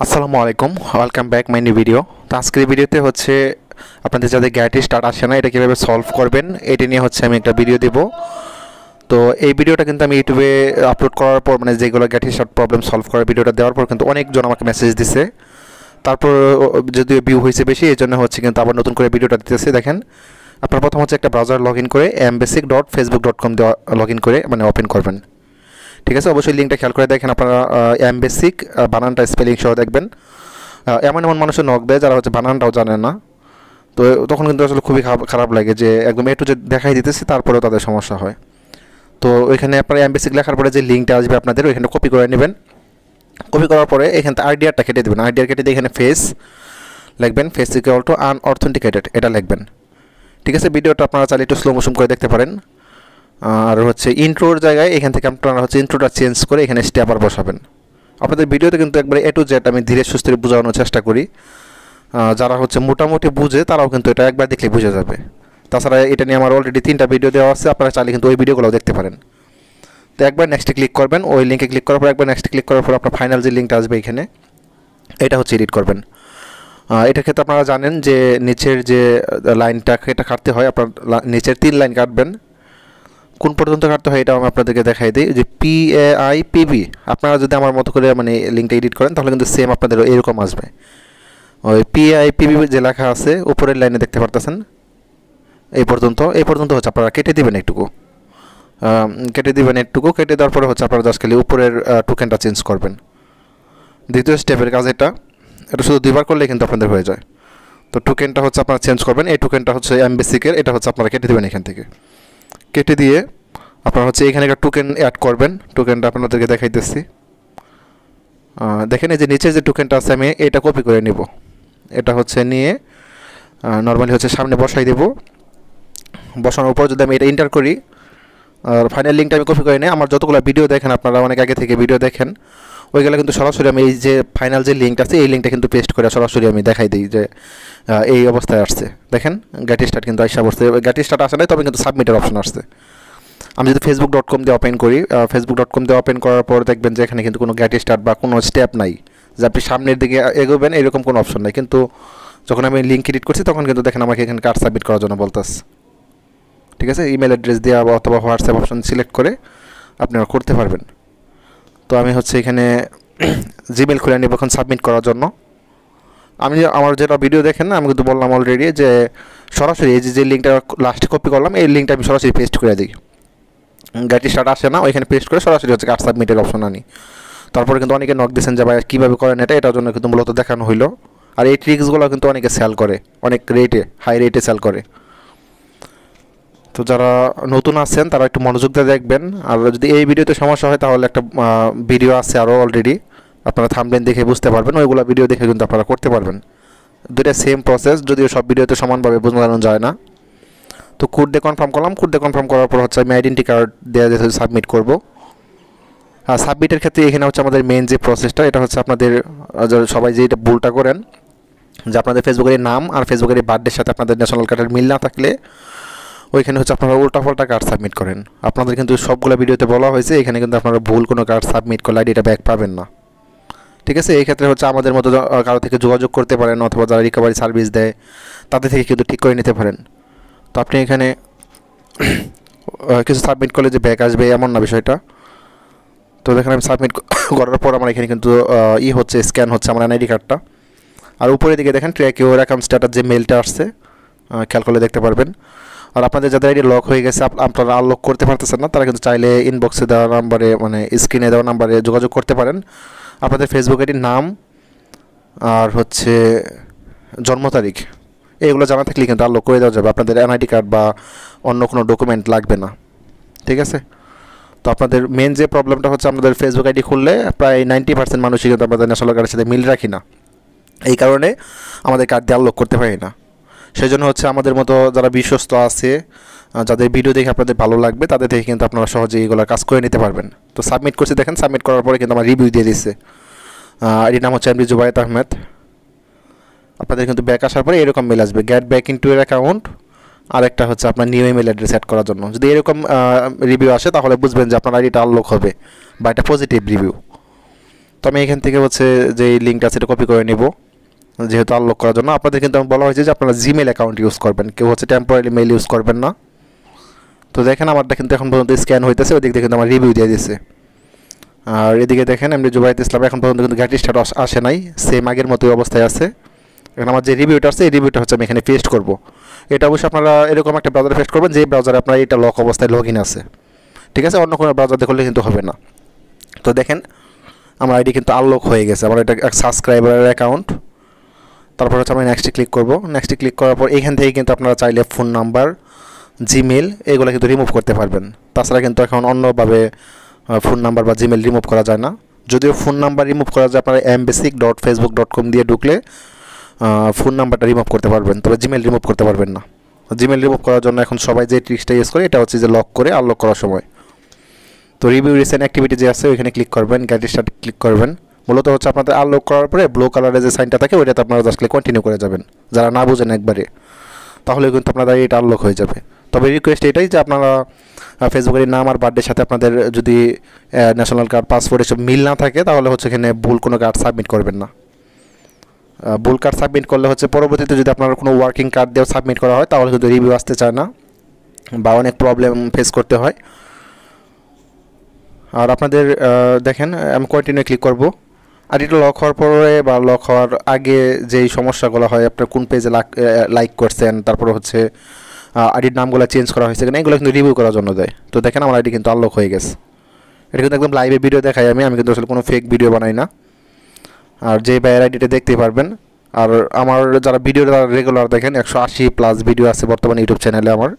আসসালামু আলাইকুম, welcome back my new video. তো আজকের ভিডিওতে হচ্ছে আপনাদের যাদের গ্যাটি স্টার্ট আসে না, এটা কীভাবে সলভ করবেন এটা নিয়ে হচ্ছে আমি একটা ভিডিও দেব। তো এই ভিডিওটা কিন্তু আমি ইউটিউবে আপলোড করার পর, মানে যেগুলো গ্যাটি স্টার্ট প্রবলেম সলভ করার ভিডিওটা দেওয়ার পর কিন্তু অনেকজন আমাকে মেসেজ দিছে। তারপর যদিও ভিউ হয়েছে বেশি, এই জন্য হচ্ছে কিন্তু আবার নতুন করে ভিডিওটা দিতেছি। দেখেন, আপনার প্রথম হচ্ছে একটা ব্রাউজার লগ ইন করে mbasic.facebook.com দিয়ে লগ ইন করে মানে ওপেন করবেন। ঠিক আছে, অবশ্যই লিঙ্কটা খেয়াল করে দেখেন। আপনারা mbasic বানানটা স্পেলিং সহ দেখবেন। এমন এমন মানুষের নক দেয় যারা হচ্ছে বানানটাও জানে না। তো তখন কিন্তু আসলে খুবই খারাপ লাগে যে একদম একটু যে দেখাই দিতেছি তারপরেও তাদের সমস্যা হয়। তো ওইখানে আপনার mbasic লেখার পরে যে লিঙ্কটা আসবে আপনাদের ওইখানে কপি করে নেবেন। কপি করার পরে এখান থেকে আইডিয়ারটা কেটে দেবেন। আইডিয়ার কেটে দিয়ে এখানে ফেস লিখবেন, ফেস ইকুয়াল টু আনঅথেন্টিকেটেড এটা লিখবেন। ঠিক আছে, ভিডিওটা আপনারা চাইলে একটু স্লো মোশন করে দেখতে পারেন। আর হচ্ছে ইন্ট্রোর জায়গায় এখান থেকে আপনারা হচ্ছে ইন্ট্রোটা চেঞ্জ করে এখানে স্ট্যাপার বসাবেন। আপনাদের ভিডিওতে কিন্তু একবারে A to Z আমি ধীরে সুস্থে বোঝানোর চেষ্টা করি। যারা হচ্ছে মোটামুটি বুঝে তারাও কিন্তু এটা একবার দেখলে বুঝে যাবে। তাছাড়া এটা নিয়ে আমার অলরেডি 3টা ভিডিও দেওয়া আছে, আপনারা চাইলে কিন্তু ওই ভিডিওগুলোও দেখতে পারেন। তো একবার নেক্সটে ক্লিক করবেন, ওই লিঙ্কে ক্লিক করার পর একবার নেক্সটে ক্লিক করার পর আপনার ফাইনাল যে লিঙ্কটা আসবে এখানে এটা হচ্ছে এডিট করবেন। এটার ক্ষেত্রে আপনারা জানেন যে নিচের যে লাইনটা এটা কাটতে হয়, আপনার নিচের 3 লাইন কাটবেন। কোন পর্যন্ত কাটতে হয় এটা আমি আপনাদেরকে দেখাই দিই। যে PAIPB আপনারা যদি আমার মতো করে মানে লিঙ্কটা এডিট করেন তাহলে কিন্তু সেম আপনাদের এরকম আসবে। ওই PAIPB যে লেখা আছে উপরের লাইনে দেখতে পারতেছেন, এই পর্যন্ত হচ্ছে আপনারা কেটে দেবেন একটুকু, কেটে দেওয়ার পরে হচ্ছে আপনারা জাস্ট খালি উপরের টোকেনটা চেঞ্জ করবেন। দ্বিতীয় স্টেপের কাজ এটা শুধু 2বার করলে কিন্তু আপনাদের হয়ে যায়। তো টোকেনটা হচ্ছে আপনারা চেঞ্জ করবেন। এই টোকেনটা হচ্ছে mbasic-এর, এটা হচ্ছে আপনারা কেটে দেবেন এখান থেকে। কেটে দিয়ে আপনারা হচ্ছে এখানে একটা টোকেন অ্যাড করবেন। টোকেনটা আপনাদেরকে দেখাইতেছি। দেখেন এই যে নিচে যে টোকেনটা আছে আমি এটা কপি করে নিব। এটা হচ্ছে নিয়ে নর্মালি হচ্ছে সামনে বসাই দেব। বসানোর পর যদি আমি এটা এন্টার করি আর ফাইনাল লিঙ্কটা আমি কপি করে নিই। আমার যতগুলো ভিডিও দেখেন, আপনারা অনেক আগে থেকে ভিডিও দেখেন, ওইগুলো কিন্তু সরাসরি আমি এই যে ফাইনাল যে লিঙ্কটা আছে এই লিঙ্কটা কিন্তু পেস্ট করে সরাসরি আমি দেখাই দিই যে এই অবস্থায় আসছে। দেখেন গ্যাটি স্টার্ট কিন্তু আইসা বসছে। গ্যাটি স্টার্ট আসে নাই, তবে কিন্তু সাবমিটের অপশন আসছে। আমি যদি facebook.com দিয়ে ওপেন করি, facebook.com দিয়ে ওপেন করার পর দেখবেন যে এখানে কিন্তু কোনো গ্যাটি স্টার্ট বা কোনো স্টেপ নাই যে আপনি সামনের দিকে এগোবেন, এরকম কোনো অপশন নাই। কিন্তু যখন আমি লিঙ্ক এডিট করছি তখন কিন্তু দেখেন আমাকে এখানে কার্ড সাবমিট করার জন্য বলতেছে। ঠিক আছে, ইমেল অ্যাড্রেস দেওয়া অথবা হোয়াটসঅ্যাপ অপশন সিলেক্ট করে আপনারা করতে পারবেন। তো আমি হচ্ছে এখানে জিমেল খুলে নেব এখন সাবমিট করার জন্য। আমি আমার যেটা ভিডিও দেখেন না, আমি কিন্তু বললাম অলরেডি যে সরাসরি এই যে লিঙ্কটা লাস্টে কপি করলাম এই লিঙ্কটা আমি সরাসরি পেস্ট করে দিই। গ্যাটি স্টার্ট আসে না, ওইখানে পেস্ট করে সরাসরি হচ্ছে কার্ড সাবমিটের অপশন আনি। তারপরে কিন্তু অনেকে নক দিয়েছেন যে ভাই কীভাবে করেন এটা, এটার জন্য কিন্তু মূলত দেখানো হইলো। আর এই ট্রিক্সগুলো কিন্তু অনেকে সেল করে, অনেক রেটে, হাই রেটে সেল করে। তো যারা নতুন আছেন তারা একটু মনোযোগ দিয়ে দেখবেন। আর যদি এই ভিডিওতে সমস্যা হয় তাহলে একটা ভিডিও আছে আরও অলরেডি, আপনারা থাম্বনেল দেখে বুঝতে পারবেন, ওইগুলো ভিডিও দেখে কিন্তু আপনারা করতে পারবেন। দুইটা সেম প্রসেস, যদিও সব ভিডিওতে সমানভাবে বোঝানো যায় না। তো কোড দিয়ে কনফার্ম করলাম। কোড দিয়ে কনফার্ম করার পর হচ্ছে আমি আইডেন্টি কার্ড দেওয়া যেতে সাবমিট করব। আর সাবমিটের ক্ষেত্রে এখানে হচ্ছে আমাদের মেন যে প্রসেসটা, এটা হচ্ছে আপনাদের সবাই যে এটা ভুলটা করেন যে আপনাদের ফেসবুকের নাম আর ফেসবুকের বার্থডের সাথে আপনাদের ন্যাশনাল কার্ডের মিল না থাকলে ওইখানে হচ্ছে আপনারা উল্টাপাল্টা কার্ড সাবমিট করেন। আপনাদের কিন্তু সবগুলো ভিডিওতে বলা হয়েছে এখানে কিন্তু আপনারা ভুল কোনো কার্ড সাবমিট করলে আইডিটা ব্যাক পাবেন না। ঠিক আছে, এই ক্ষেত্রে হচ্ছে আমাদের মতো কারো থেকে যোগাযোগ করতে পারেন অথবা যারা রিকভারি সার্ভিস দেয় তাদের থেকে কিন্তু ঠিক করে নিতে পারেন। তো আপনি এখানে কিছু সাবমিট করলে যে ব্যাক আসবে এমন না বিষয়টা। তো দেখেন আমি সাবমিট করার পর আমার এখানে কিন্তু হচ্ছে স্ক্যান হচ্ছে আমার এনআইডি কার্ডটা। আর উপরের দিকে দেখেন ট্র্যাক ইউর অ্যাকাউন্ট স্ট্যাটাস যে মেলটা আসছে খেয়াল করলে দেখতে পারবেন। আর আপনাদের যাদের আইডি লক হয়ে গেছে, আপনারা আনলক করতে পারতেছেন না, তারা কিন্তু চাইলে ইনবক্সে দেওয়া নাম্বারে মানে স্ক্রিনে দেওয়া নাম্বারে যোগাযোগ করতে পারেন। আপনাদের ফেসবুক আইডির নাম আর হচ্ছে জন্ম তারিখ এগুলো জানা থাকলে কিন্তু আনলক করে দেওয়া যাবে। আপনাদের এনআইডি কার্ড বা অন্য কোনো ডকুমেন্ট লাগবে না। ঠিক আছে, তো আপনাদের মেন যে প্রবলেমটা হচ্ছে আমাদের ফেসবুক আইডি খুললে প্রায় 90% মানুষই কিন্তু আমাদের ন্যাশনাল কার্ডের সাথে মিল রাখি না, এই কারণে আমাদের কার্ড দিয়ে আনলক করতে পারি না। সেই জন্য হচ্ছে আমাদের মতো যারা বিশ্বস্ত আছে, যাদের ভিডিও দেখে আপনাদের ভালো লাগবে তাদের থেকে কিন্তু আপনারা সহজেই এগুলো কাজ করে নিতে পারবেন। তো সাবমিট করছি দেখেন, সাবমিট করার পরে কিন্তু আমার রিভিউ দিয়ে দিচ্ছে। এটির নাম হচ্ছে এমডি জুবায়েত আহমেদ। আপনাদের কিন্তু ব্যাক আসার পরে এরকম মেল আসবে, গেট ব্যাক ইনটু এর অ্যাকাউন্ট, আর একটা হচ্ছে আপনার নিউ ইমেল অ্যাড্রেস অ্যাড করার জন্য। যদি এরকম রিভিউ আসে তাহলে বুঝবেন যে আপনার আইডিটা আনলক হবে বা এটা পজিটিভ রিভিউ। তো আমি এখান থেকে হচ্ছে যে লিঙ্কটা আছে এটা কপি করে নেব, যেহেতু আনলক করার জন্য। আপনাদের কিন্তু বলা হয়েছে যে আপনারা জিমেল অ্যাকাউন্ট ইউজ করবেন, কেউ হচ্ছে টেম্পোরারি মেইল ইউজ করবেন না। তো দেখেন আমারটা কিন্তু এখন পর্যন্ত স্ক্যান হইতেছে, ওই দিক থেকে কিন্তু আমার রিভিউ দিয়ে দিয়েছে। আর এদিকে দেখেন এমডি জুবাইর ইসলাম এখন পর্যন্ত কিন্তু গ্যাটি স্ট্যাটাস আসে নাই, সেম আগের মতোই অবস্থায় আছে। এখন আমার যে রিভিউটা আছে এই রিভিউটা হচ্ছে আমি এখানে পেস্ট করব। এটা অবশ্যই আপনারা এরকম একটা ব্রাউজারে পেস্ট করবেন যে ব্রাউজারে আপনার এটা লক অবস্থায় লগ ইন আছে, ঠিক আছে? অন্য কোনো ব্রাউজার দেখলে কিন্তু হবে না। তো দেখেন আমার আইডি কিন্তু আনলক হয়ে গেছে, আমার এটা এক সাবস্ক্রাইবারের অ্যাকাউন্ট। তারপর হচ্ছে আমি নেক্সটে ক্লিক করব। নেক্সটে ক্লিক করার পর এখান থেকে কিন্তু আপনারা চাইলে ফোন নাম্বার, জিমেল এগুলো কিন্তু রিমুভ করতে পারবেন। তাছাড়া কিন্তু এখন অন্যভাবে ফোন নাম্বার বা জিমেল রিমুভ করা যায় না। যদিও ফোন নাম্বার রিমুভ করা যায় আপনারা mbasic.facebook.com দিয়ে ঢুকলে ফোন নাম্বারটা রিমুভ করতে পারবেন, তবে জিমেল রিমুভ করতে পারবেন না। জিমেল রিমুভ করার জন্য এখন সবাই যে ট্রিক্সটা ইউজ করে এটা হচ্ছে যে লক করে আনলক করার সময়। তো রিভিউ রিসেন্ট অ্যাক্টিভিটি যে আছে ওইখানে ক্লিক করবেন, গেট স্টার্ট ক্লিক করবেন। মূলত হচ্ছে আপনাদের আনলক করার পরে ব্লু কালারের যে সাইনটা থাকে ওইটাতে আপনারা জাস্ট কন্টিনিউ করে যাবেন, যারা না বুঝেন একবারে, তাহলে কিন্তু আপনাদের এটা আনলক হয়ে যাবে। তবে রিকোয়েস্ট এটাই যে আপনারা ফেসবুকের নাম আর বার্থডের সাথে আপনাদের যদি ন্যাশনাল কার্ড, পাসপোর্ট এসব মিল না থাকে তাহলে হচ্ছে এখানে ভুল কোনো কার্ড সাবমিট করবেন না। ভুল কার্ড সাবমিট করলে হচ্ছে পরবর্তীতে যদি আপনার কোনো ওয়ার্কিং কার্ড দিয়ে সাবমিট করা হয় তাহলে কিন্তু রিভিউ আসতে চায় না বা অনেক প্রবলেম ফেস করতে হয়। আর আপনাদের দেখেন আমি কন্টিনিউ ক্লিক করব। আর এটা লক হওয়ার পরে বা লক হওয়ার আগে যেই সমস্যাগুলো হয়, আপনার কোন পেজে লাইক করছেন, তারপরে হচ্ছে আইডির নামগুলো চেঞ্জ করা হয়েছে কিনা, এগুলো কিন্তু রিভিউ করার জন্য দেয়। তো দেখেন আমার আইডি কিন্তু আনলক হয়ে গেছে। এটা কিন্তু একদম লাইভে ভিডিও দেখাই আমি কিন্তু আসলে কোনো ফেক ভিডিও বানাই না। আর যে ভাইয়ের আইডিটা দেখতেই পারবেন। আর আমার যারা ভিডিও রেগুলার দেখেন 180+ ভিডিও আছে বর্তমানে ইউটিউব চ্যানেলে। আমার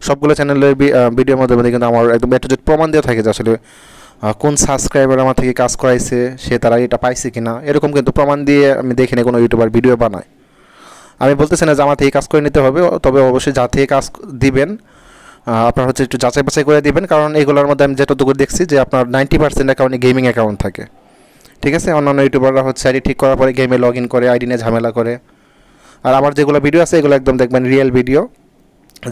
সবগুলো চ্যানেলের ভিডিওর মধ্যে কিন্তু আমার একদম একটা প্রমাণ দেওয়া থাকে যে আসলে কোন সাবস্ক্রাইবার আমার থেকে কাজ করাইছে, সে তারা এটা পাইছে কিনা, এরকম কিন্তু প্রমাণ দিয়ে আমি দেখি না কোনো ইউটিউবার ভিডিও বানায়। আমি বলতেছি না যে আমার থেকে কাজ করে নিতে হবে, তবে অবশ্যই যা থেকে কাজ দিবেন আপনার হচ্ছে একটু যাচাই বাছাই করে দিবেন, কারণ এগুলোর মধ্যে আমি যেটুকু দেখছি যে আপনার 90% অ্যাকাউন্টে গেমিং অ্যাকাউন্ট থাকে, ঠিক আছে? অন্যান্য ইউটিউবাররা হচ্ছে আইডি ঠিক করার পরে গেমে লগ ইন করে আইডি নিয়ে ঝামেলা করে। আর আমার যেগুলো ভিডিও আছে এগুলো একদম দেখবেন রিয়েল ভিডিও,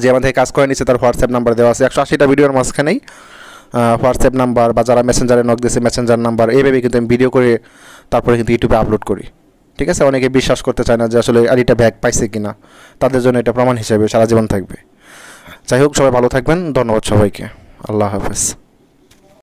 যে আমার থেকে কাজ করে নিচ্ছে তার হোয়াটসঅ্যাপ নাম্বার দেওয়া আছে। 180টা ভিডিওর মাঝখানেই হোয়াটসঅ্যাপ নাম্বার বা যারা মেসেঞ্জারে নক দিয়েছে মেসেঞ্জার নাম্বার, এইভাবে কিন্তু আমি ভিডিও করে তারপরে কিন্তু ইউটিউবে আপলোড করি, ঠিক আছে? অনেকে বিশ্বাস করতে চায় না যে আসলে আইডিটা ব্যাক পাইছে কিনা, তাদের জন্য এটা প্রমাণ হিসেবে সারা জীবন থাকবে। যাই হোক, সবাই ভালো থাকবেন, ধন্যবাদ সবাইকে, আল্লাহ হাফেজ।